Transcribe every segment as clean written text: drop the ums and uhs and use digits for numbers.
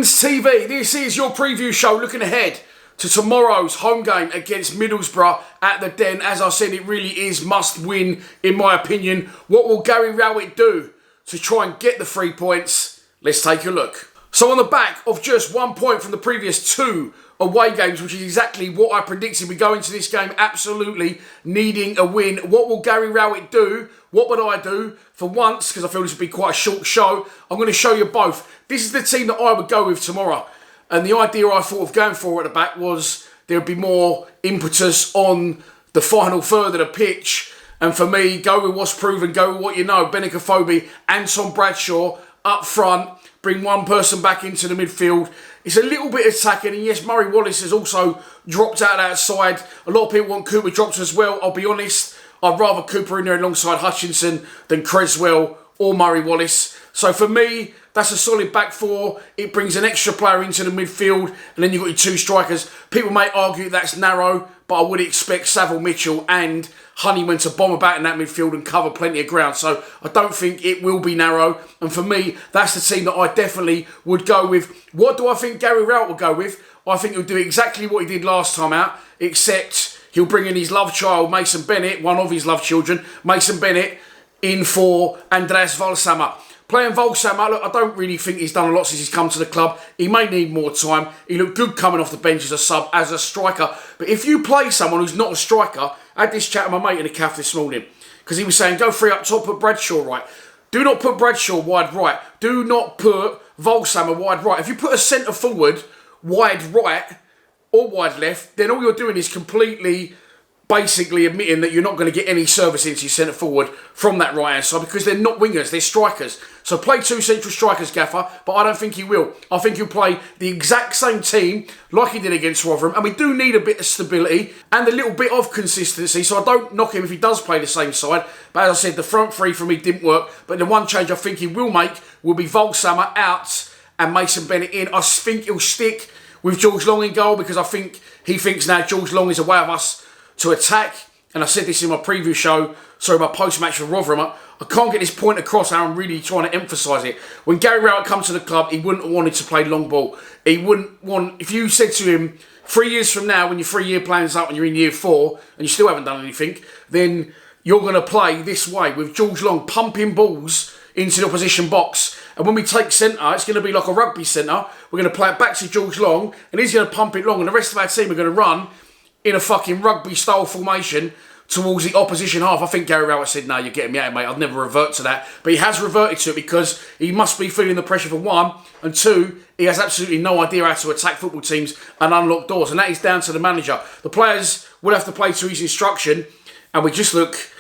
Saloons TV, this is your preview show looking ahead to tomorrow's home game against Middlesbrough at the Den. As I said, it really is must win in my opinion. What will Gary Rowett do to try and get the 3 points? Let's take a look. So on the back of just 1 point from the previous 2 away games, which is exactly what I predicted, we go into this game absolutely needing a win. What will Gary Rowett do? What would I do? For once, because I feel this would be quite a short show, I'm going to show you both. This is the team that I would go with tomorrow. And the idea I thought of going for at the back was there would be more impetus on the final third of the pitch. And for me, go with what's proven, go with what you know. Benicophobe, Anton Bradshaw up front, bring one person back into the midfield. It's a little bit attacking, and yes, Murray Wallace has also dropped out that side. A lot of people want Cooper dropped as well. I'll be honest, I'd rather Cooper in there alongside Hutchinson than Creswell or Murray Wallace. So for me, that's a solid back four. It brings an extra player into the midfield, and then you've got your 2 strikers. People may argue that's narrow, but I would expect Saville Mitchell and Honeyman to bomb about in that midfield and cover plenty of ground. So I don't think it will be narrow. And for me, that's the team that I definitely would go with. What do I think Gary Rowett will go with? I think he'll do exactly what he did last time out, except he'll bring in his love child, Mason Bennett, one of his love children, Mason Bennett, in for Andreas Valsammer. Playing Valsammer, look, I don't really think he's done a lot since he's come to the club. He may need more time. He looked good coming off the bench as a sub, as a striker. But if you play someone who's not a striker, I had this chat with my mate in the cafe this morning, because he was saying, go 3 up top, put Bradshaw right. Do not put Bradshaw wide right. Do not put Valsammer wide right. If you put a centre forward wide right or wide left, then all you're doing is completely basically admitting that you're not going to get any service into your centre forward from that right hand side, because they're not wingers, they're strikers. So play 2 central strikers, Gaffer, but I don't think he will. I think he'll play the exact same team like he did against Rotherham, and we do need a bit of stability and a little bit of consistency, so I don't knock him if he does play the same side. But as I said, the front 3 for me didn't work, but the one change I think he will make will be Valsammer out and Mason Bennett in. I think he'll stick with George Long in goal, because I think he thinks now George Long is a way of us to attack. And I said this in my preview show, sorry, my post-match for Rotherham, I can't get this point across how I'm really trying to emphasise it. When Gary Rowett comes to the club, he wouldn't have wanted to play long ball. He wouldn't want, if you said to him, 3 years from now, when your 3-year plan's up and you're in year 4, and you still haven't done anything, then you're going to play this way, with George Long pumping balls into the opposition box. And when we take centre, it's going to be like a rugby centre. We're going to play it back to George Long, and he's going to pump it long, and the rest of our team are going to run in a fucking rugby-style formation towards the opposition half. I think Gary Rowett said, no, you're getting me out, mate. I'd never revert to that. But he has reverted to it because he must be feeling the pressure for 1, and 2, he has absolutely no idea how to attack football teams and unlock doors. And that is down to the manager. The players will have to play to his instruction, and it just looks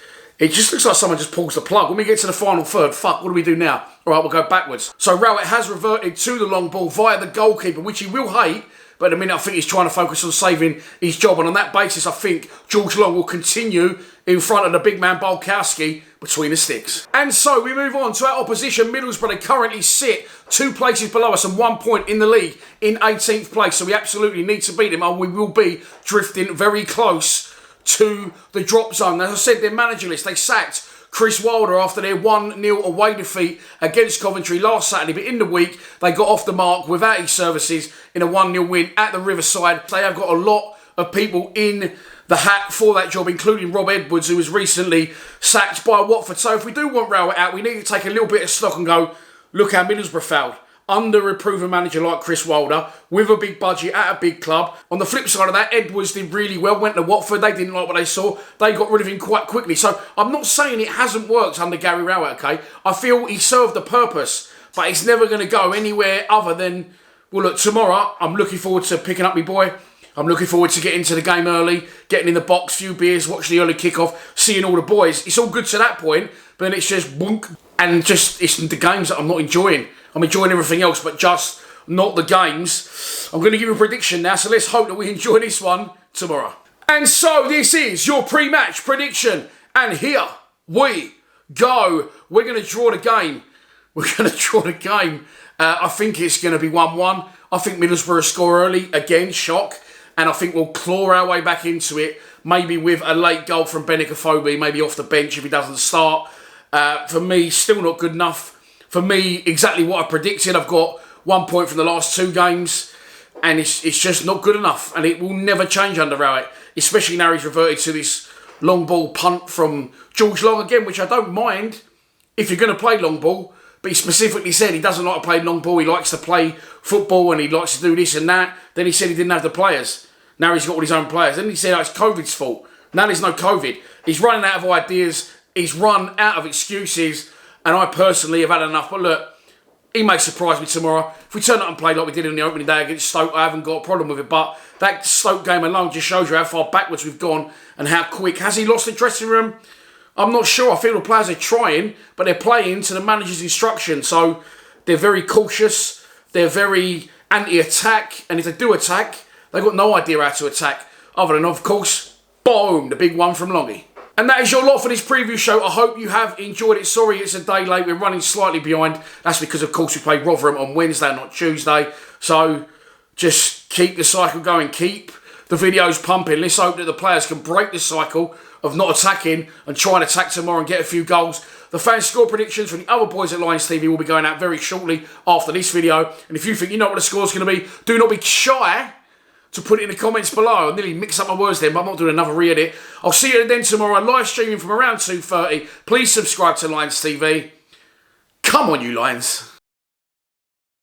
like someone just pulls the plug. When we get to the final third, fuck, what do we do now? All right, we'll go backwards. So Rowett has reverted to the long ball via the goalkeeper, which he will hate. But at the minute, I think he's trying to focus on saving his job. And on that basis, I think George Long will continue in front of the big man Bulkowski between the sticks. And so we move on to our opposition, Middlesbrough. They currently sit 2 places below us and 1 point in the league in 18th place. So we absolutely need to beat them, or we will be drifting very close to the drop zone. As I said, they're managerless. They sacked Chris Wilder after their 1-0 away defeat against Coventry last Saturday. But in the week, they got off the mark without his services in a 1-0 win at the Riverside. They have got a lot of people in the hat for that job, including Rob Edwards, who was recently sacked by Watford. So if we do want Rowett out, we need to take a little bit of stock and go, look how Middlesbrough failed under a proven manager like Chris Wilder, with a big budget at a big club. On the flip side of that, Edwards did really well, went to Watford, they didn't like what they saw, they got rid of him quite quickly. So I'm not saying it hasn't worked under Gary Rowett, okay? I feel he served a purpose, but it's never going to go anywhere other than, well look, tomorrow I'm looking forward to picking up my boy. I'm looking forward to getting to the game early, getting in the box, few beers, watch the early kickoff, seeing all the boys. It's all good to that point, but then it's just boonk, and just it's the games that I'm not enjoying. I'm enjoying everything else, but just not the games. I'm going to give you a prediction now, so let's hope that we enjoy this one tomorrow. And so this is your pre-match prediction, and here we go. We're going to draw the game. I think it's going to be 1-1. I think Middlesbrough score early. Again, shock. And I think we'll claw our way back into it. Maybe with a late goal from Benicophobe, maybe off the bench if he doesn't start. For me, still not good enough. For me, exactly what I predicted. I've got 1 point from the last 2 games. And it's just not good enough. And it will never change under Rowett. Especially now he's reverted to this long ball punt from George Long again, which I don't mind if you're going to play long ball. But he specifically said he doesn't like to play long ball. He likes to play football and he likes to do this and that. Then he said he didn't have the players. Now he's got all his own players. Then he said, oh, it's COVID's fault. Now there's no COVID. He's running out of ideas. He's run out of excuses. And I personally have had enough. But look, he may surprise me tomorrow. If we turn up and play like we did in the opening day against Stoke, I haven't got a problem with it. But that Stoke game alone just shows you how far backwards we've gone and how quick. Has he lost the dressing room? I'm not sure. I feel the players are trying, but they're playing to the manager's instruction. So they're very cautious. They're very anti-attack. And if they do attack, they've got no idea how to attack. Other than, of course, boom, the big one from Longy. And that is your lot for this preview show. I hope you have enjoyed it. Sorry it's a day late. We're running slightly behind. That's because, of course, we play Rotherham on Wednesday, not Tuesday. So just keep the cycle going. Keep the videos pumping. Let's hope that the players can break the cycle of not attacking and try and attack tomorrow and get a few goals. The fan score predictions from the other boys at Lions TV will be going out very shortly after this video. And if you think you know what the score's going to be, do not be shy to put it in the comments below. I nearly mixed up my words there, but I'm not doing another re-edit. I'll see you then tomorrow, live streaming from around 2:30. Please subscribe to Lions TV. Come on, you Lions.